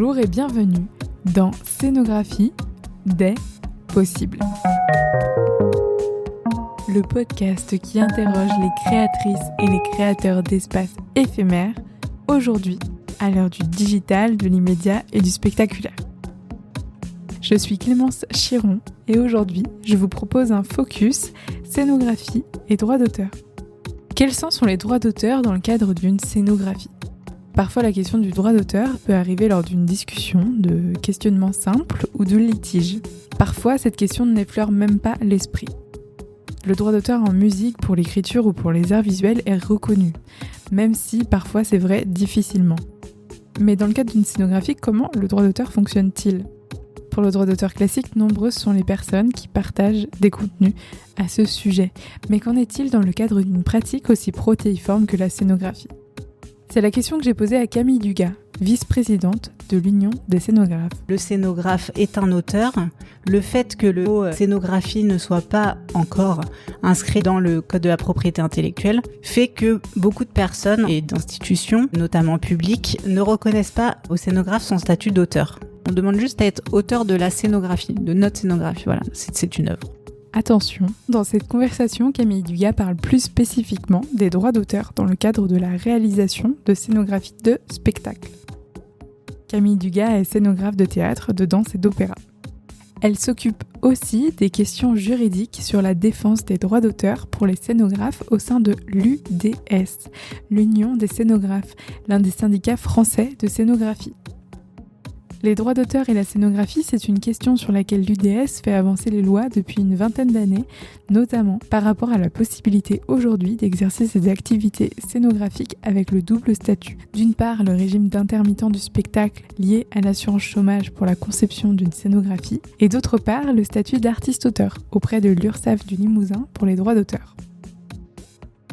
Bonjour et bienvenue dans Scénographie des possibles. Le podcast qui interroge les créatrices et les créateurs d'espaces éphémères, aujourd'hui à l'heure du digital, de l'immédiat et du spectaculaire. Je suis Clémence Chiron et aujourd'hui, je vous propose un focus scénographie et droits d'auteur. Quels sont les droits d'auteur dans le cadre d'une scénographie ? Parfois, la question du droit d'auteur peut arriver lors d'une discussion, de questionnement simple ou de litige. Parfois, cette question n'effleure même pas l'esprit. Le droit d'auteur en musique, pour l'écriture ou pour les arts visuels est reconnu, même si parfois c'est vrai difficilement. Mais dans le cadre d'une scénographie, comment le droit d'auteur fonctionne-t-il ? Pour le droit d'auteur classique, nombreuses sont les personnes qui partagent des contenus à ce sujet. Mais qu'en est-il dans le cadre d'une pratique aussi protéiforme que la scénographie ? C'est la question que j'ai posée à Camille Dugas, vice-présidente de l'Union des scénographes. Le scénographe est un auteur. Le fait que le mot scénographie ne soit pas encore inscrit dans le code de la propriété intellectuelle fait que beaucoup de personnes et d'institutions, notamment publiques, ne reconnaissent pas au scénographe son statut d'auteur. On demande juste à être auteur de la scénographie, de notre scénographie. Voilà, c'est une œuvre. Attention, dans cette conversation, Camille Dugas parle plus spécifiquement des droits d'auteur dans le cadre de la réalisation de scénographie de spectacle. Camille Dugas est scénographe de théâtre, de danse et d'opéra. Elle s'occupe aussi des questions juridiques sur la défense des droits d'auteur pour les scénographes au sein de l'UDS, l'Union des scénographes, l'un des syndicats français de scénographie. Les droits d'auteur et la scénographie, c'est une question sur laquelle l'UDS fait avancer les lois depuis une vingtaine d'années, notamment par rapport à la possibilité aujourd'hui d'exercer ses activités scénographiques avec le double statut. D'une part, le régime d'intermittent du spectacle lié à l'assurance chômage pour la conception d'une scénographie, et d'autre part, le statut d'artiste-auteur auprès de l'URSSAF du Limousin pour les droits d'auteur.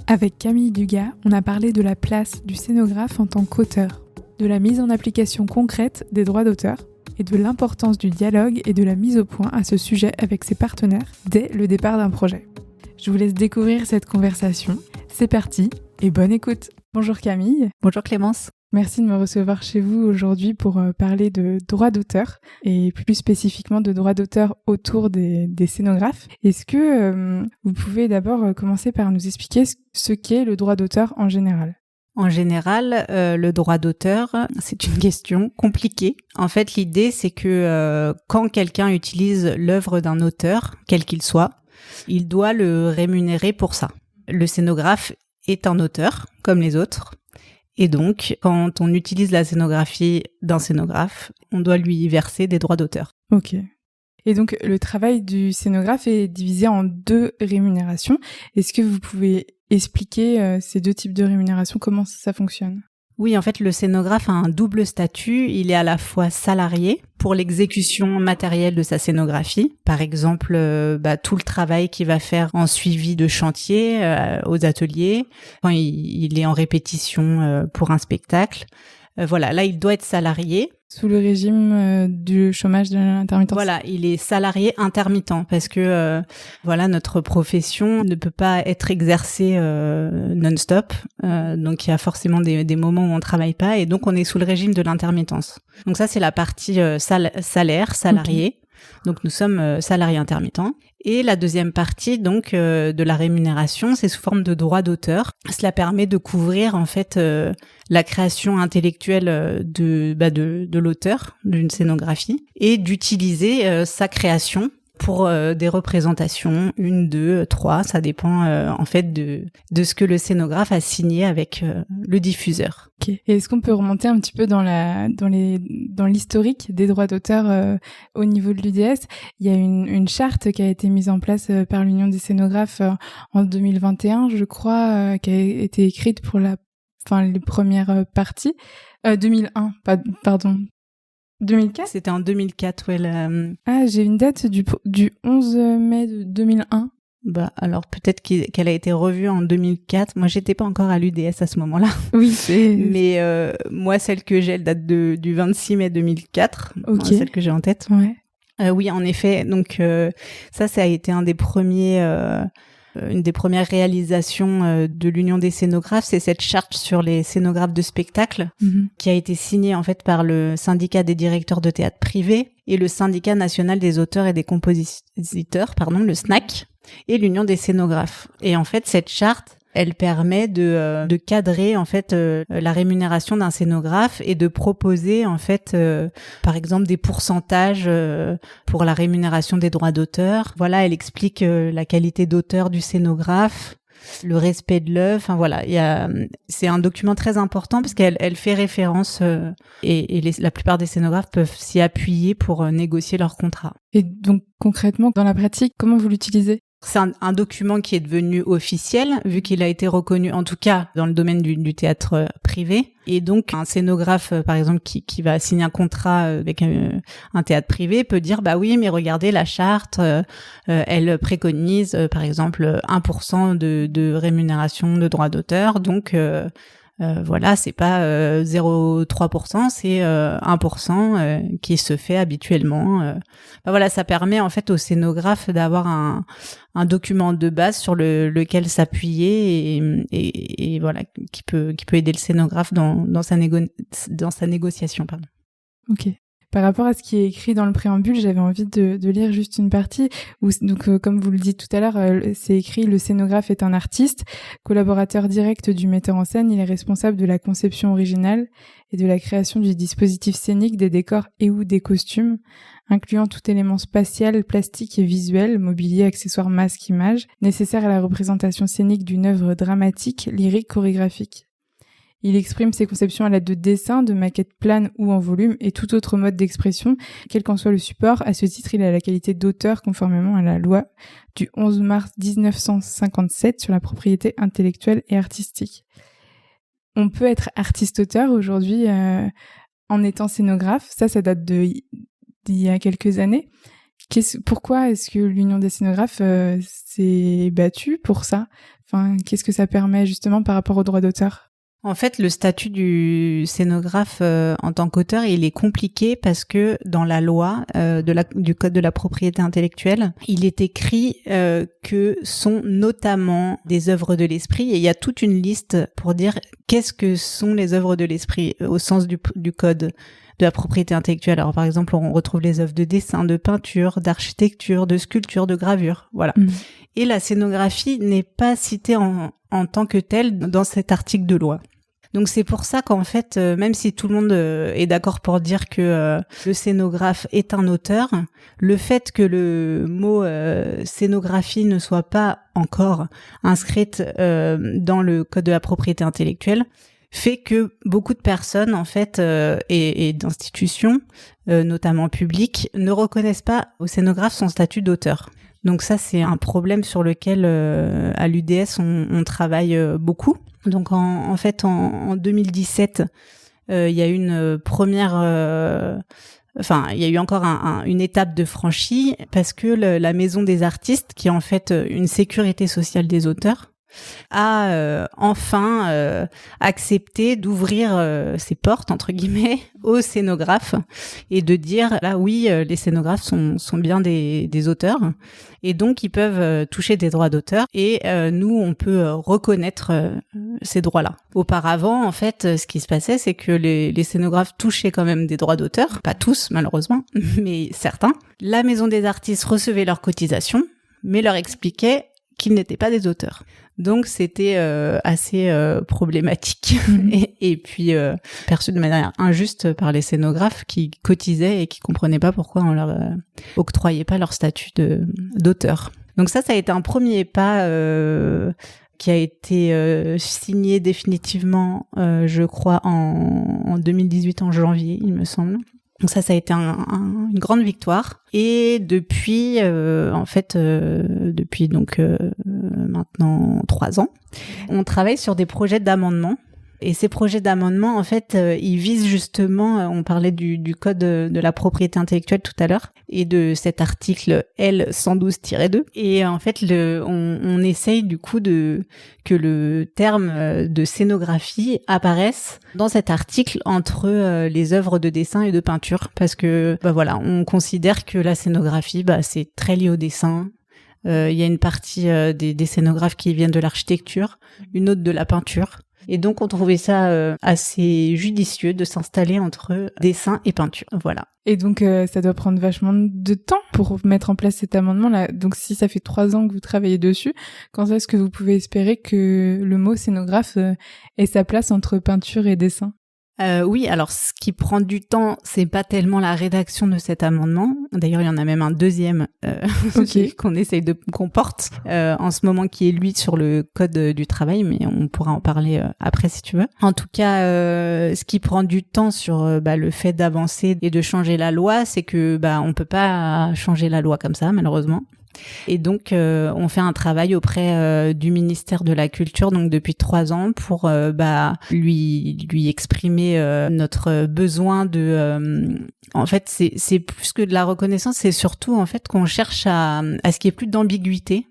Avec Camille Dugas, on a parlé de la place du scénographe en tant qu'auteur, de la mise en application concrète des droits d'auteur et de l'importance du dialogue et de la mise au point à ce sujet avec ses partenaires dès le départ d'un projet. Je vous laisse découvrir cette conversation. C'est parti et bonne écoute. Bonjour Camille. Bonjour Clémence. Merci de me recevoir chez vous aujourd'hui pour parler de droits d'auteur et plus spécifiquement de droits d'auteur autour des scénographes. Est-ce que vous pouvez d'abord commencer par nous expliquer ce qu'est le droit d'auteur en général ? En général, le droit d'auteur, c'est une question compliquée. En fait, l'idée, c'est que quand quelqu'un utilise l'œuvre d'un auteur, quel qu'il soit, il doit le rémunérer pour ça. Le scénographe est un auteur, comme les autres. Et donc, quand on utilise la scénographie d'un scénographe, on doit lui verser des droits d'auteur. Ok. Et donc, le travail du scénographe est divisé en 2 rémunérations. Est-ce que vous pouvez expliquer ces 2 types de rémunération, comment ça fonctionne ? Oui, en fait, le scénographe a un double statut. Il est à la fois salarié pour l'exécution matérielle de sa scénographie. Par exemple, tout le travail qu'il va faire en suivi de chantier aux ateliers, quand il est en répétition pour un spectacle. Voilà, là, il doit être salarié. Sous le régime du chômage de l'intermittence. Voilà, il est salarié intermittent parce que notre profession ne peut pas être exercée non-stop. Donc il y a forcément des moments où on travaille pas et donc on est sous le régime de l'intermittence. Donc ça c'est la partie salaire, salarié. Okay. Donc nous sommes salariés intermittents. Et la deuxième partie donc de la rémunération, c'est sous forme de droit d'auteur. Cela permet de couvrir en fait la création intellectuelle de l'auteur d'une scénographie et d'utiliser sa création pour des représentations, 1, 2, 3, ça dépend en fait de ce que le scénographe a signé avec le diffuseur. Ok. Et est-ce qu'on peut remonter un petit peu dans l'historique des droits d'auteur au niveau de l'UDS ? Il y a une charte qui a été mise en place par l'Union des scénographes en 2021, je crois, qui a été écrite pour les premières parties. 2001, pardon. 2004 ? C'était en 2004, ouais. Ah, j'ai une date du 11 mai 2001. Alors peut-être qu'elle a été revue en 2004. Moi, j'étais pas encore à l'UDS à ce moment-là. Oui, mais moi, celle que j'ai, elle date du 26 mai 2004. Okay. Celle que j'ai en tête. Ouais. Oui, en effet. Donc ça a été un des premiers une des premières réalisations de l'Union des scénographes, c'est cette charte sur les scénographes de spectacle qui a été signée en fait par le syndicat des directeurs de théâtre privés et le syndicat national des auteurs et des compositeurs, le SNAC, et l'Union des scénographes. Et en fait, cette charte, elle permet de cadrer en fait la rémunération d'un scénographe et de proposer en fait par exemple des pourcentages pour la rémunération des droits d'auteur. Voilà, elle explique la qualité d'auteur du scénographe, le respect de l'œuvre. Enfin voilà, c'est un document très important parce qu'elle fait référence et la plupart des scénographes peuvent s'y appuyer pour négocier leur contrat. Et donc concrètement, dans la pratique, comment vous l'utilisez ? C'est un document qui est devenu officiel, vu qu'il a été reconnu, en tout cas, dans le domaine du théâtre privé. Et donc, un scénographe, par exemple, qui va signer un contrat avec un théâtre privé peut dire, bah oui, mais regardez, la charte, elle préconise, par exemple, 1% de rémunération de droits d'auteur. Donc, voilà, c'est pas 0,3%, c'est 1% qui se fait habituellement. Voilà, ça permet en fait au scénographe d'avoir un document de base sur lequel s'appuyer et voilà, qui peut aider le scénographe dans sa négociation. Pardon. Ok. Par rapport à ce qui est écrit dans le préambule, j'avais envie de lire juste une partie où, donc, comme vous le dites tout à l'heure, c'est écrit « Le scénographe est un artiste, collaborateur direct du metteur en scène, il est responsable de la conception originale et de la création du dispositif scénique, des décors et ou des costumes, incluant tout élément spatial, plastique et visuel, mobilier, accessoires, masques, images, nécessaire à la représentation scénique d'une œuvre dramatique, lyrique, chorégraphique. Il exprime ses conceptions à l'aide de dessins, de maquettes planes ou en volume et tout autre mode d'expression, quel qu'en soit le support. À ce titre, il a la qualité d'auteur conformément à la loi du 11 mars 1957 sur la propriété intellectuelle et artistique. » On peut être artiste-auteur aujourd'hui en étant scénographe. Ça date d'il y a quelques années. Pourquoi est-ce que l'Union des scénographes s'est battue pour ça ? Enfin, qu'est-ce que ça permet justement par rapport aux droits d'auteur ? En fait, le statut du scénographe en tant qu'auteur, il est compliqué parce que dans la loi du Code de la propriété intellectuelle, il est écrit que sont notamment des œuvres de l'esprit et il y a toute une liste pour dire qu'est-ce que sont les œuvres de l'esprit au sens du Code de la propriété intellectuelle. Alors par exemple, on retrouve les œuvres de dessin, de peinture, d'architecture, de sculpture, de gravure, voilà. Et la scénographie n'est pas citée en tant que telle dans cet article de loi. Donc c'est pour ça qu'en fait, même si tout le monde est d'accord pour dire que le scénographe est un auteur, le fait que le mot scénographie ne soit pas encore inscrite dans le Code de la propriété intellectuelle fait que beaucoup de personnes en fait et d'institutions, notamment publiques, ne reconnaissent pas au scénographe son statut d'auteur. Donc ça, c'est un problème sur lequel, à l'UDS, on travaille beaucoup. Donc en fait, en 2017, il y a eu une première... il y a eu encore une étape de franchie parce que la Maison des artistes, qui est en fait une sécurité sociale des auteurs, a enfin accepté d'ouvrir ses portes entre guillemets aux scénographes et de dire là oui, les scénographes sont bien des auteurs et donc ils peuvent toucher des droits d'auteur et nous on peut reconnaître ces droits-là. Auparavant en fait ce qui se passait c'est que les scénographes touchaient quand même des droits d'auteur, pas tous malheureusement mais certains. La Maison des artistes recevait leurs cotisations mais leur expliquait qu'ils n'étaient pas des auteurs. Donc c'était assez problématique et puis perçu de manière injuste par les scénographes qui cotisaient et qui comprenaient pas pourquoi on leur octroyait pas leur statut d'auteur. Donc ça a été un premier pas qui a été signé définitivement, je crois, en 2018 en janvier, il me semble. Donc ça a été une grande victoire. Et depuis, depuis donc maintenant 3 ans, on travaille sur des projets d'amendement. Et ces projets d'amendement, en fait, ils visent justement, on parlait du code de la propriété intellectuelle tout à l'heure, et de cet article L112-2. Et en fait, on essaye du coup que le terme de scénographie apparaisse dans cet article entre les œuvres de dessin et de peinture, parce que voilà, on considère que la scénographie, c'est très lié au dessin. Il y a une partie des scénographes qui viennent de l'architecture, une autre de la peinture. Et donc, on trouvait ça assez judicieux de s'installer entre dessin et peinture. Voilà. Et donc, ça doit prendre vachement de temps pour mettre en place cet amendement-là. Donc, si ça fait 3 ans que vous travaillez dessus, quand est-ce que vous pouvez espérer que le mot scénographe ait sa place entre peinture et dessin ? Oui, alors ce qui prend du temps, c'est pas tellement la rédaction de cet amendement. D'ailleurs, il y en a même un deuxième qu'on porte en ce moment, qui est lui sur le code du travail, mais on pourra en parler après si tu veux. En tout cas, ce qui prend du temps sur le fait d'avancer et de changer la loi, c'est que on peut pas changer la loi comme ça, malheureusement. Et donc, on fait un travail auprès du ministère de la Culture, donc depuis 3 ans, pour lui exprimer notre besoin de. En fait, c'est plus que de la reconnaissance, c'est surtout en fait qu'on cherche à ce qu'il y ait plus d'ambiguïté.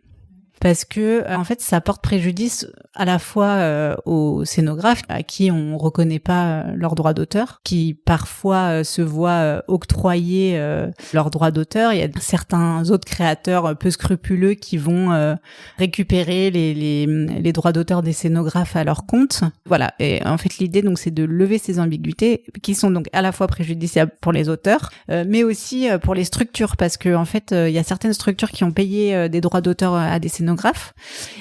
Parce que en fait, ça porte préjudice à la fois aux scénographes à qui on reconnaît pas leurs droits d'auteur, qui parfois se voient octroyer leurs droits d'auteur. Il y a certains autres créateurs peu scrupuleux qui vont récupérer les droits d'auteur des scénographes à leur compte. Voilà. Et en fait, l'idée donc c'est de lever ces ambiguïtés qui sont donc à la fois préjudiciables pour les auteurs, mais aussi pour les structures, parce que en fait, il y a certaines structures qui ont payé des droits d'auteur à des scénographes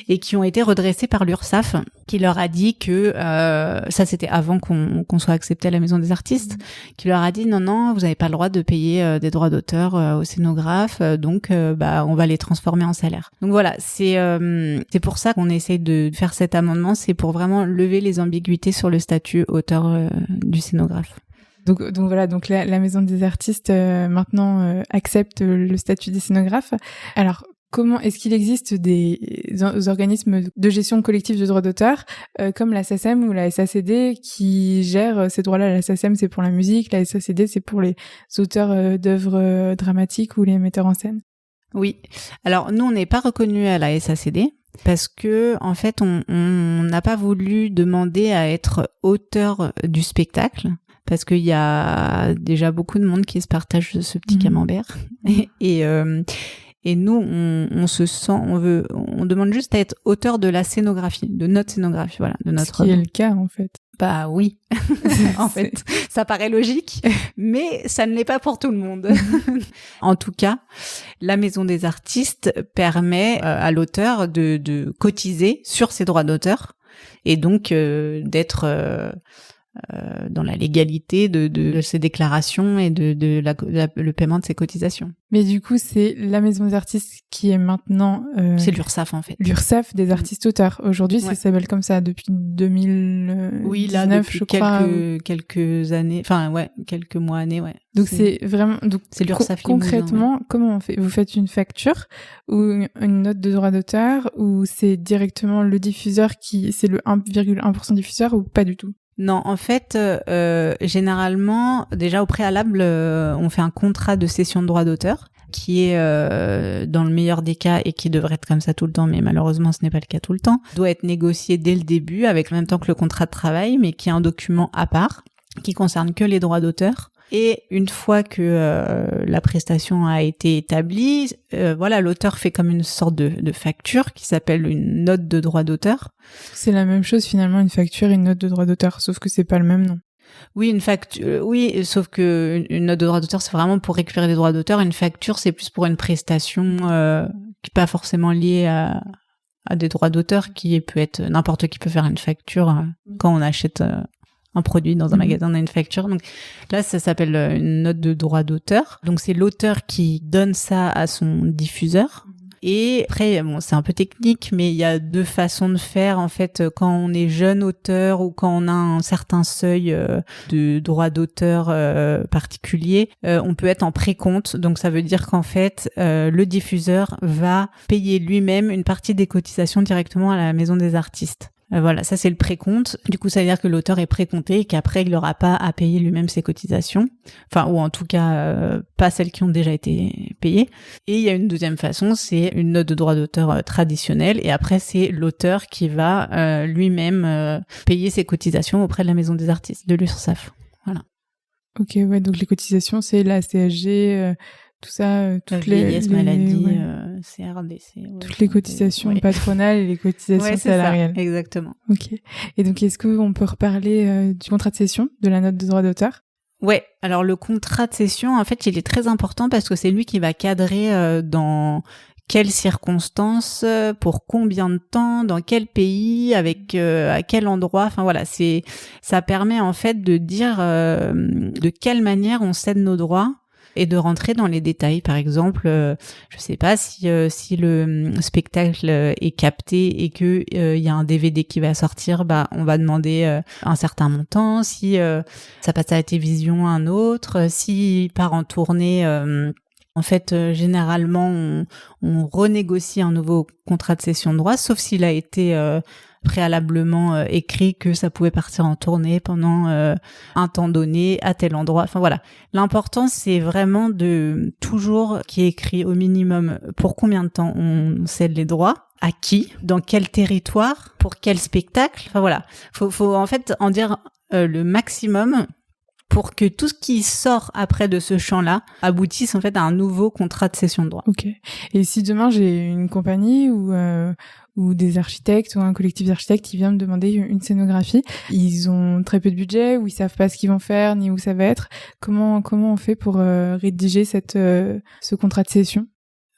et qui ont été redressés par l'URSSAF, qui leur a dit que ça c'était avant qu'on soit accepté à la Maison des Artistes, qui leur a dit non, vous n'avez pas le droit de payer des droits d'auteur aux scénographes, donc on va les transformer en salaire. Donc voilà, c'est pour ça qu'on essaye de faire cet amendement, c'est pour vraiment lever les ambiguïtés sur le statut auteur du scénographe. Donc voilà, donc la Maison des Artistes maintenant accepte le statut des scénographes. Alors comment est-ce qu'il existe des organismes de gestion collective de droits d'auteur comme la SACEM ou la SACD qui gèrent ces droits-là? La SACEM, c'est pour la musique, la SACD, c'est pour les auteurs d'œuvres dramatiques ou les metteurs en scène. Oui. Alors nous, on n'est pas reconnus à la SACD parce que en fait, on n'a pas voulu demander à être auteur du spectacle. Parce qu'il y a déjà beaucoup de monde qui se partage ce petit camembert. Et nous, on se sent, on demande juste à être auteur de la scénographie, de notre scénographie, voilà, de notre. Ce qui est le cas, en fait. Bah oui, en fait, ça paraît logique, mais ça ne l'est pas pour tout le monde. En tout cas, la Maison des Artistes permet à l'auteur de cotiser sur ses droits d'auteur et donc d'être dans la légalité de ses déclarations et le paiement de ses cotisations. Mais du coup, c'est la Maison des Artistes qui est maintenant... c'est l'URSSAF, en fait. L'URSSAF des artistes-auteurs. Aujourd'hui, ça s'appelle comme ça depuis 2019, oui, là, depuis je crois. quelques années, enfin, ouais, quelques mois, années, ouais. Donc c'est vraiment... Donc, c'est l'URSSAF concrètement, comment on fait? Vous faites une facture ou une note de droit d'auteur ou c'est directement le diffuseur c'est le 1,1% diffuseur ou pas du tout? Non, en fait, généralement, déjà au préalable, on fait un contrat de cession de droit d'auteur qui est, dans le meilleur des cas, et qui devrait être comme ça tout le temps, mais malheureusement ce n'est pas le cas tout le temps, doit être négocié dès le début, avec en même temps que le contrat de travail, mais qui est un document à part, qui concerne que les droits d'auteur. Et une fois que la prestation a été établie, voilà, l'auteur fait comme une sorte de facture qui s'appelle une note de droit d'auteur. C'est la même chose finalement, une facture et une note de droit d'auteur, sauf que c'est pas le même nom. Oui, une facture, oui, sauf que une note de droit d'auteur, c'est vraiment pour récupérer des droits d'auteur. Une facture, c'est plus pour une prestation qui n'est pas forcément liée à des droits d'auteur, qui peut être n'importe qui peut faire une facture quand on achète un produit dans un magasin, on a une facture. Donc là, ça s'appelle une note de droit d'auteur. Donc c'est l'auteur qui donne ça à son diffuseur. Et après, bon, c'est un peu technique, mais il y a 2 façons de faire. En fait, quand on est jeune auteur ou quand on a un certain seuil de droit d'auteur particulier, on peut être en précompte. Donc ça veut dire qu'en fait, le diffuseur va payer lui-même une partie des cotisations directement à la Maison des Artistes. Voilà, ça c'est le précompte. Du coup, ça veut dire que l'auteur est précompté et qu'après, il n'aura pas à payer lui-même ses cotisations. Enfin, ou en tout cas, pas celles qui ont déjà été payées. Et il y a une deuxième façon, c'est une note de droit d'auteur traditionnelle. Et après, c'est l'auteur qui va lui-même payer ses cotisations auprès de la Maison des Artistes, de l'URSSAF. Voilà. Ok, ouais, donc les cotisations, c'est la CSG... tout ça, toutes vieillesse, maladie, ouais. CRDC. Toutes les cotisations patronales et les cotisations salariales. Ça, exactement. Ok. Et donc, est-ce qu'on peut reparler du contrat de cession, de la note de droit d'auteur ? Ouais. Alors, le contrat de cession, en fait, il est très important parce que c'est lui qui va cadrer dans quelles circonstances, pour combien de temps, dans quel pays, avec à quel endroit. Enfin voilà, ça permet en fait de dire de quelle manière on cède nos droits et de rentrer dans les détails. Par exemple, je sais pas si le spectacle est capté et que il y a un DVD qui va sortir, on va demander un certain montant. Si ça passe à la télévision, un autre. S'il part en tournée. En fait, généralement, on renégocie un nouveau contrat de cession de droit, sauf s'il a été préalablement écrit que ça pouvait partir en tournée pendant un temps donné, à tel endroit. Enfin voilà. L'important, c'est vraiment de toujours qu'il y ait écrit au minimum pour combien de temps on cède les droits, à qui, dans quel territoire, pour quel spectacle. Enfin voilà. Faut en fait en dire le maximum pour que tout ce qui sort après de ce champ-là aboutisse en fait à un nouveau contrat de cession de droit. Ok. Et si demain j'ai une compagnie ou des architectes ou un collectif d'architectes qui vient me demander une scénographie, ils ont très peu de budget ou ils savent pas ce qu'ils vont faire ni où ça va être, comment on fait pour rédiger ce contrat de cession ?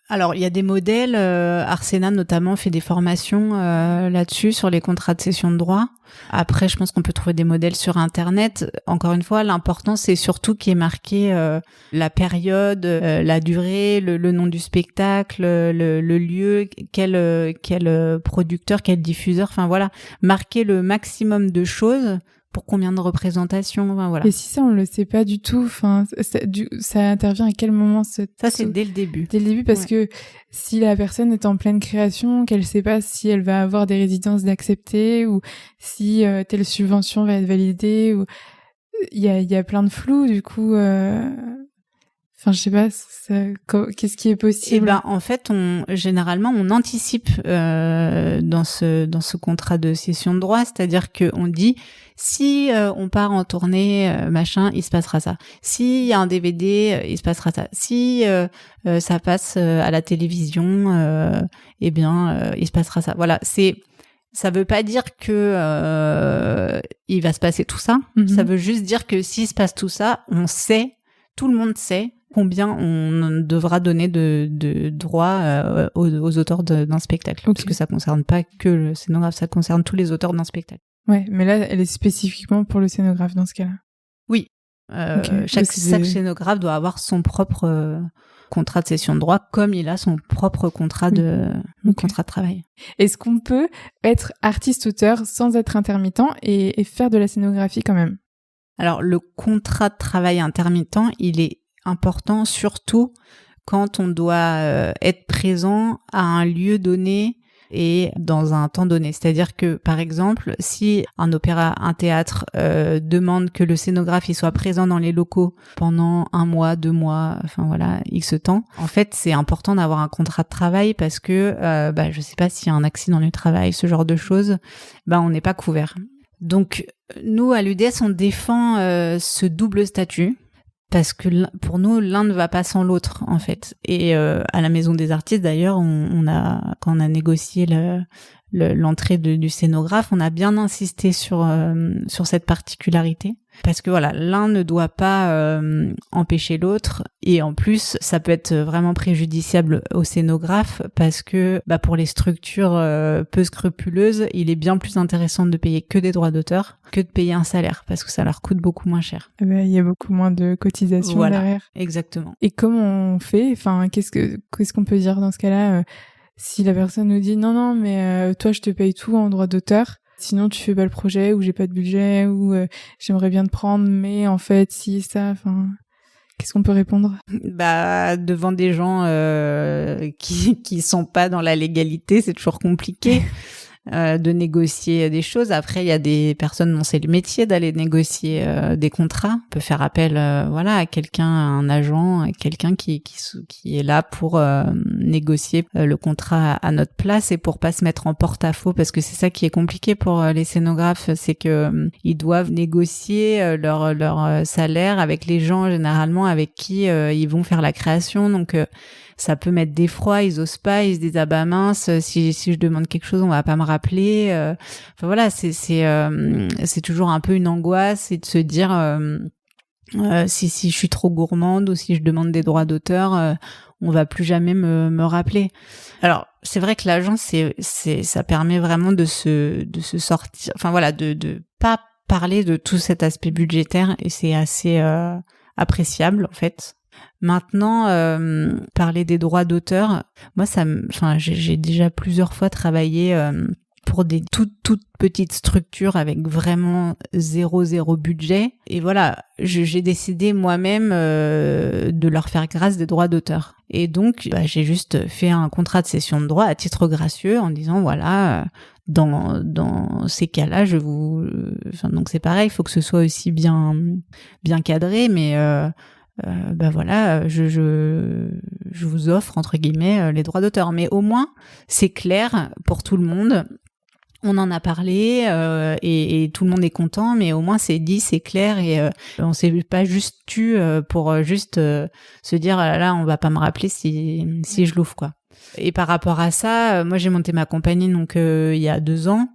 Alors, il y a des modèles, Arsena notamment fait des formations là-dessus, sur les contrats de cession de droit. Après, je pense qu'on peut trouver des modèles sur Internet. Encore une fois, l'important, c'est surtout qu'il y ait marqué la période, la durée, le nom du spectacle, le lieu, quel producteur, quel diffuseur, enfin voilà, marquer le maximum de choses pour combien de représentations, enfin, voilà. Et si ça, on le sait pas du tout, enfin, ça intervient à quel moment Ça, c'est dès le début. Dès le début, parce que si la personne est en pleine création, qu'elle sait pas si elle va avoir des résidences d'accepter ou si telle subvention va être validée, ou il y a plein de flou, du coup. Enfin, je sais pas, qu'est-ce qui est possible? En fait, généralement, on anticipe dans ce contrat de cession de droit, c'est-à-dire que on dit si on part en tournée, machin, il se passera ça. S'il y a un DVD, il se passera ça. Si ça passe à la télévision, il se passera ça. Voilà, ça veut pas dire que il va se passer tout ça. Mm-hmm. Ça veut juste dire que s'il se passe tout ça, on sait, tout le monde sait combien on devra donner de droits aux auteurs d'un spectacle. Okay. Parce que ça concerne pas que le scénographe, ça concerne tous les auteurs d'un spectacle. Ouais, mais là, elle est spécifiquement pour le scénographe dans ce cas-là. Oui. Chaque scénographe doit avoir son propre contrat de cession de droit, comme il a son propre contrat contrat de travail. Est-ce qu'on peut être artiste-auteur sans être intermittent et faire de la scénographie quand même? Alors, le contrat de travail intermittent, il est important surtout quand on doit être présent à un lieu donné et dans un temps donné. C'est-à-dire que, par exemple, si un opéra, un théâtre demande que le scénographe il soit présent dans les locaux pendant 1 mois, 2 mois, enfin voilà, X temps, en fait, c'est important d'avoir un contrat de travail parce que, je sais pas s'il y a un accident du travail, ce genre de choses, on n'est pas couvert. Donc, nous, à l'UDS, on défend ce double statut. Parce que pour nous, l'un ne va pas sans l'autre, en fait. Et à la Maison des Artistes, d'ailleurs, quand on a négocié l'entrée du scénographe, on a bien insisté sur cette particularité. Parce que voilà, l'un ne doit pas empêcher l'autre. Et en plus, ça peut être vraiment préjudiciable au scénographe parce que pour les structures peu scrupuleuses, il est bien plus intéressant de payer que des droits d'auteur que de payer un salaire parce que ça leur coûte beaucoup moins cher. Il y a beaucoup moins de cotisations derrière. Exactement. Et comment on fait? Enfin, qu'est-ce qu'on peut dire dans ce cas-là si la personne nous dit non, mais toi, je te paye tout en droits d'auteur. Sinon, tu fais pas le projet, ou j'ai pas de budget, ou j'aimerais bien te prendre, mais en fait, si, ça, enfin, qu'est-ce qu'on peut répondre? Devant des gens qui sont pas dans la légalité, c'est toujours compliqué de négocier des choses. Après, il y a des personnes dont c'est le métier d'aller négocier des contrats. On peut faire appel, à quelqu'un, à un agent, à quelqu'un qui est là pour négocier le contrat à notre place et pour pas se mettre en porte-à-faux, parce que c'est ça qui est compliqué pour les scénographes, c'est que ils doivent négocier leur salaire avec les gens généralement avec qui ils vont faire la création. Donc ça peut mettre d'effroi, ils osent pas, ils se disent ah bah mince, si je demande quelque chose, on va pas me rappeler. Enfin voilà, c'est toujours un peu une angoisse et de se dire si je suis trop gourmande ou si je demande des droits d'auteur, on va plus jamais me rappeler. Alors c'est vrai que l'agence ça permet vraiment de se sortir, enfin voilà, de pas parler de tout cet aspect budgétaire et c'est assez appréciable en fait. Maintenant, parler des droits d'auteur, moi j'ai déjà plusieurs fois travaillé pour des toutes petites structures avec vraiment zéro budget. Et voilà, j'ai décidé moi-même de leur faire grâce des droits d'auteur. Et donc, j'ai juste fait un contrat de cession de droit à titre gracieux en disant voilà, dans ces cas-là, donc c'est pareil, il faut que ce soit aussi bien cadré, mais voilà, je vous offre entre guillemets les droits d'auteur. Mais au moins, c'est clair pour tout le monde. On en a parlé et tout le monde est content, mais au moins c'est dit, c'est clair et on s'est pas juste tu pour juste se dire là on va pas me rappeler si je l'ouvre quoi. Et par rapport à ça, moi j'ai monté ma compagnie donc il y a 2 ans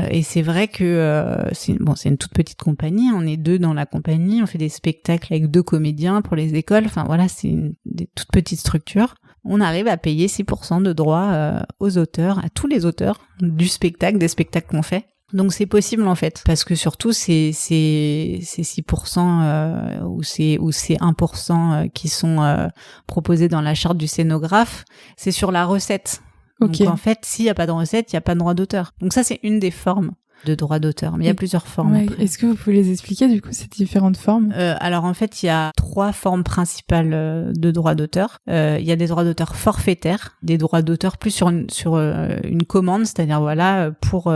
et c'est vrai que c'est une toute petite compagnie, on est 2 dans la compagnie, on fait des spectacles avec 2 comédiens pour les écoles, enfin voilà, c'est des toutes petites structures. On arrive à payer 6% de droits aux auteurs, à tous les auteurs du spectacle, des spectacles qu'on fait. Donc c'est possible en fait, parce que surtout c'est 6% ou c'est 1% qui sont proposés dans la charte du scénographe, c'est sur la recette. Okay. Donc en fait, s'il y a pas de recette, il y a pas de droit d'auteur. Donc ça c'est une des formes de droit d'auteur, mais il y a plusieurs formes. Ouais. Est-ce que vous pouvez les expliquer du coup ces différentes formes ? Alors en fait, il y a 3 formes principales de droit d'auteur. Il y a des droits d'auteur forfaitaires, des droits d'auteur plus sur une commande, c'est-à-dire voilà, pour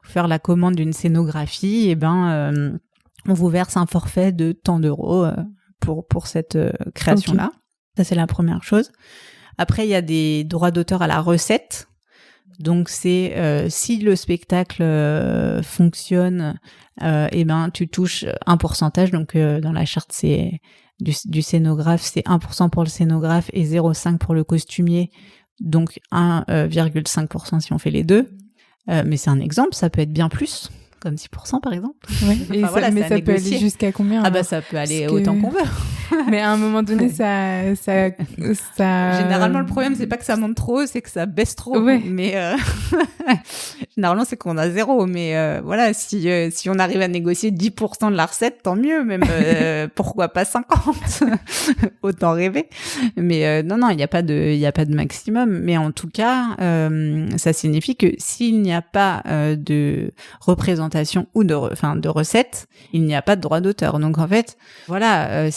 faire la commande d'une scénographie, et on vous verse un forfait de tant d'euros pour cette création-là. Okay. Ça c'est la première chose. Après, il y a des droits d'auteur à la recette. Donc c'est si le spectacle fonctionne, tu touches un pourcentage. Donc dans la charte c'est du scénographe, c'est 1% pour le scénographe et 0,5 pour le costumier. Donc 1,5% si on fait les deux. Mais c'est un exemple, ça peut être bien plus, comme 6% par exemple. Ouais. Et enfin, mais ça peut aller jusqu'à combien ? Ça peut aller autant qu'on veut. Mais à un moment donné, ça... Généralement, le problème, c'est pas que ça monte trop, c'est que ça baisse trop. Ouais. Mais généralement, c'est qu'on a 0. Mais voilà, si on arrive à négocier 10% de la recette, tant mieux. Même pourquoi pas 50 ? Autant rêver. Mais non, il n'y a pas de maximum. Mais en tout cas, ça signifie que s'il n'y a pas de représentation ou de recette, il n'y a pas de droit d'auteur. Donc en fait, voilà,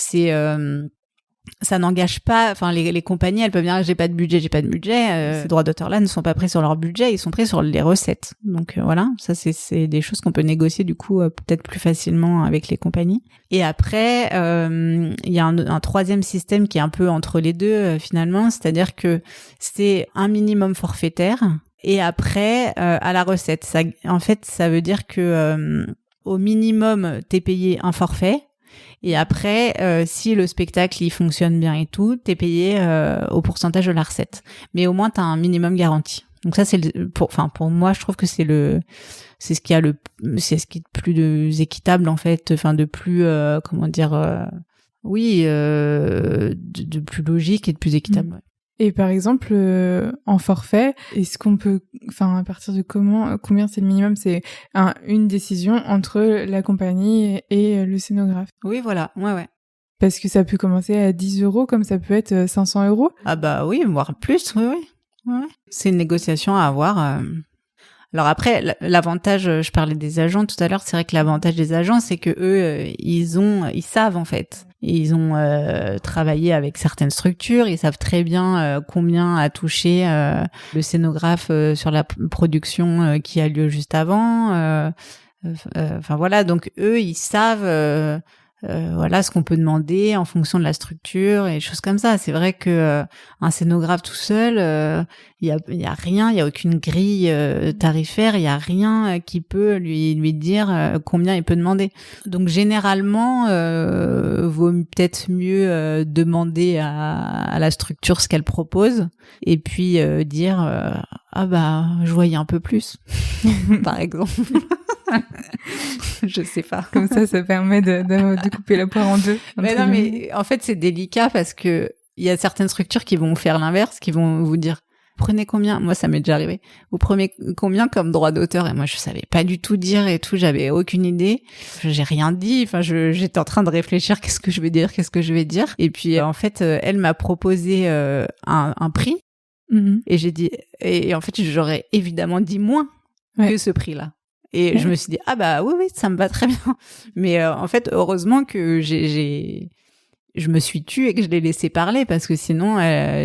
ça n'engage pas, enfin les compagnies elles peuvent dire j'ai pas de budget, ces droits d'auteur là ne sont pas pris sur leur budget, ils sont pris sur les recettes. Donc voilà, ça c'est des choses qu'on peut négocier du coup peut-être plus facilement avec les compagnies. Et après il y a un troisième système qui est un peu entre les deux finalement, c'est-à-dire que c'est un minimum forfaitaire et après à la recette. Ça, en fait, ça veut dire que au minimum t'es payé un forfait. Et après, si le spectacle il fonctionne bien et tout, t'es payé au pourcentage de la recette. Mais au moins t'as un minimum garanti. Donc ça c'est pour moi je trouve que c'est ce qui est le plus équitable en fait, enfin de plus de plus logique et de plus équitable. Ouais. Et par exemple, en forfait, est-ce qu'on peut, à partir de combien c'est le minimum ? C'est une décision entre la compagnie et le scénographe. Oui, voilà, ouais. Parce que ça peut commencer à 10 € comme ça peut être 500 €. Ah bah oui, voire plus, oui. Ouais. C'est une négociation à avoir. Alors après, l'avantage, je parlais des agents tout à l'heure, c'est vrai que l'avantage des agents, c'est que eux, ils savent en fait. Ils ont travaillé avec certaines structures, ils savent très bien combien a touché le scénographe sur la production qui a lieu juste avant. Enfin voilà, donc eux, ils savent voilà ce qu'on peut demander en fonction de la structure et des choses comme ça. C'est vrai que un scénographe tout seul, il y a rien, il y a aucune grille tarifaire, il y a rien qui peut lui dire combien il peut demander. Donc généralement, vaut peut-être mieux demander à la structure ce qu'elle propose et puis dire ah bah je voyais un peu plus par exemple. Je sais pas. Comme ça permet de couper la poire en deux. Mais non, mais en fait, c'est délicat parce que il y a certaines structures qui vont faire l'inverse, qui vont vous dire prenez combien. Moi, ça m'est déjà arrivé. Vous prenez combien comme droit d'auteur? Et moi, je savais pas du tout dire et tout. J'avais aucune idée. J'ai rien dit. Enfin, j'étais en train de réfléchir. Qu'est-ce que je vais dire? Et puis, en fait, elle m'a proposé un prix. Mm-hmm. Et j'ai dit, et en fait, j'aurais évidemment dit moins que ce prix-là. Et je me suis dit, ah bah oui, ça me va très bien. Mais en fait, heureusement que je me suis tue et que je l'ai laissé parler parce que sinon,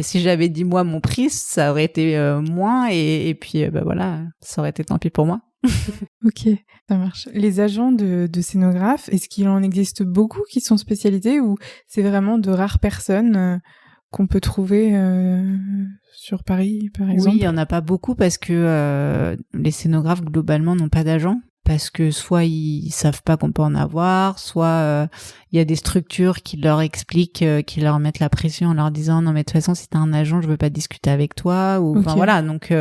si j'avais dit moi mon prix, ça aurait été moins et puis bah voilà, ça aurait été tant pis pour moi. Ok, ça marche. Les agents de scénographes, est-ce qu'il en existe beaucoup qui sont spécialisés ou c'est vraiment de rares personnes qu'on peut trouver sur Paris, par exemple? Oui, il y en a pas beaucoup parce que les scénographes globalement n'ont pas d'agents parce que soit ils savent pas qu'on peut en avoir, soit il y a des structures qui leur expliquent, qui leur mettent la pression en leur disant non mais de toute façon si t'as un agent je veux pas discuter avec toi ou enfin voilà, donc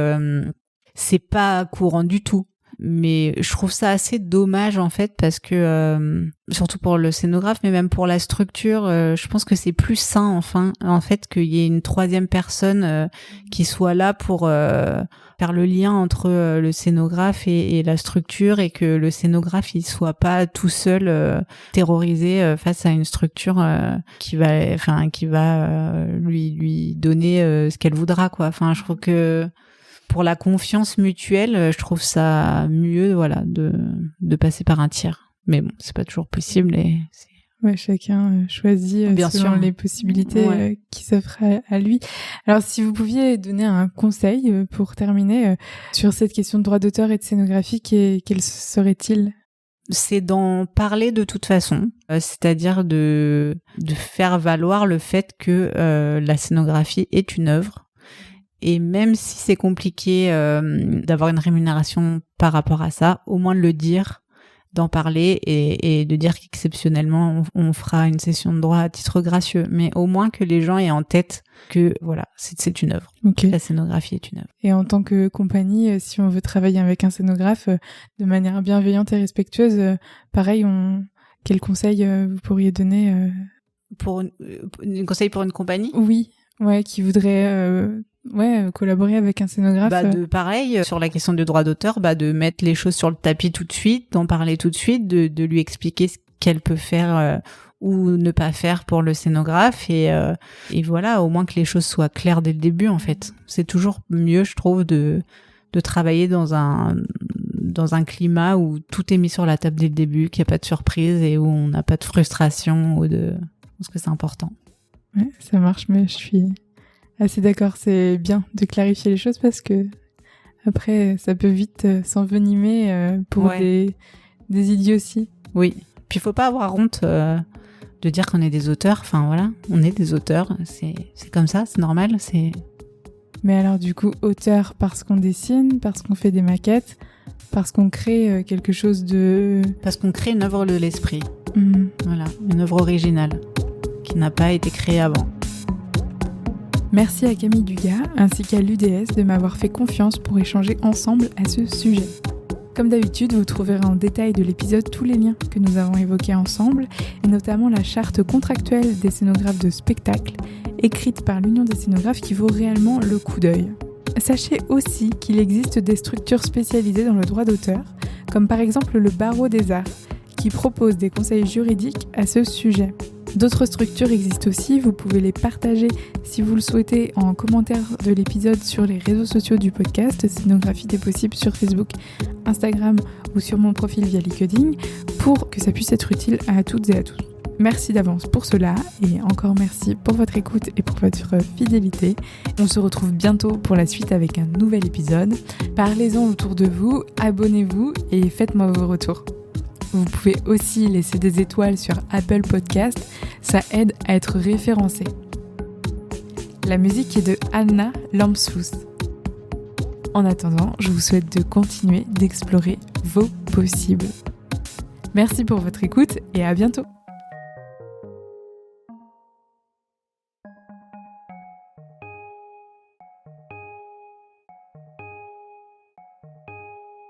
c'est pas courant du tout. Mais je trouve ça assez dommage en fait parce que surtout pour le scénographe mais même pour la structure je pense que c'est plus sain en fait qu'il y ait une troisième personne qui soit là pour faire le lien entre le scénographe et la structure et que le scénographe il soit pas tout seul terrorisé face à une structure qui va lui donner ce qu'elle voudra quoi. Enfin je trouve que pour la confiance mutuelle, je trouve ça mieux, voilà, de passer par un tiers. Mais bon, c'est pas toujours possible et ouais, chacun choisit selon les possibilités qui s'offrent à lui. Alors, si vous pouviez donner un conseil pour terminer sur cette question de droit d'auteur et de scénographie, quel serait-il? C'est d'en parler de toute façon, c'est-à-dire de faire valoir le fait que la scénographie est une œuvre. Et même si c'est compliqué d'avoir une rémunération par rapport à ça, au moins de le dire, d'en parler et de dire qu'exceptionnellement on fera une session de droit à titre gracieux, mais au moins que les gens aient en tête que voilà, c'est une œuvre. Okay. La scénographie est une œuvre. Et en tant que compagnie, si on veut travailler avec un scénographe de manière bienveillante et respectueuse, pareil, quel conseil vous pourriez donner pour un conseil pour une compagnie? Oui, ouais, qui voudrait collaborer avec un scénographe. Pareil, sur la question du droit d'auteur, de mettre les choses sur le tapis tout de suite, d'en parler tout de suite, de lui expliquer ce qu'elle peut faire ou ne pas faire pour le scénographe et voilà, au moins que les choses soient claires dès le début en fait. C'est toujours mieux, je trouve, de travailler dans un climat où tout est mis sur la table dès le début, qu'il n'y a pas de surprise et où on n'a pas de frustration je pense que c'est important. Ouais, ça marche, mais je suis assez d'accord, c'est bien de clarifier les choses parce que après ça peut vite s'envenimer pour des idioties. Oui, puis il faut pas avoir honte de dire qu'on est des auteurs, enfin voilà, on est des auteurs, c'est comme ça, c'est normal, c'est... Mais alors du coup, auteur parce qu'on dessine, parce qu'on fait des maquettes, parce qu'on crée quelque chose de... Parce qu'on crée une œuvre de l'esprit, voilà, une œuvre originale qui n'a pas été créée avant. Merci à Camille Dugas ainsi qu'à l'UDS de m'avoir fait confiance pour échanger ensemble à ce sujet. Comme d'habitude, vous trouverez en détail de l'épisode tous les liens que nous avons évoqués ensemble, et notamment la charte contractuelle des scénographes de spectacle, écrite par l'Union des scénographes qui vaut réellement le coup d'œil. Sachez aussi qu'il existe des structures spécialisées dans le droit d'auteur, comme par exemple le Barreau des Arts, qui propose des conseils juridiques à ce sujet. D'autres structures existent aussi, vous pouvez les partager si vous le souhaitez en commentaire de l'épisode sur les réseaux sociaux du podcast Scénographie des possibles sur Facebook, Instagram ou sur mon profil via LinkedIn pour que ça puisse être utile à toutes et à tous. Merci d'avance pour cela et encore merci pour votre écoute et pour votre fidélité. On se retrouve bientôt pour la suite avec un nouvel épisode. Parlez-en autour de vous, abonnez-vous et faites-moi vos retours. Vous pouvez aussi laisser des étoiles sur Apple Podcast, ça aide à être référencé. La musique est de Anna Lampsfuss. En attendant, je vous souhaite de continuer d'explorer vos possibles. Merci pour votre écoute et à bientôt.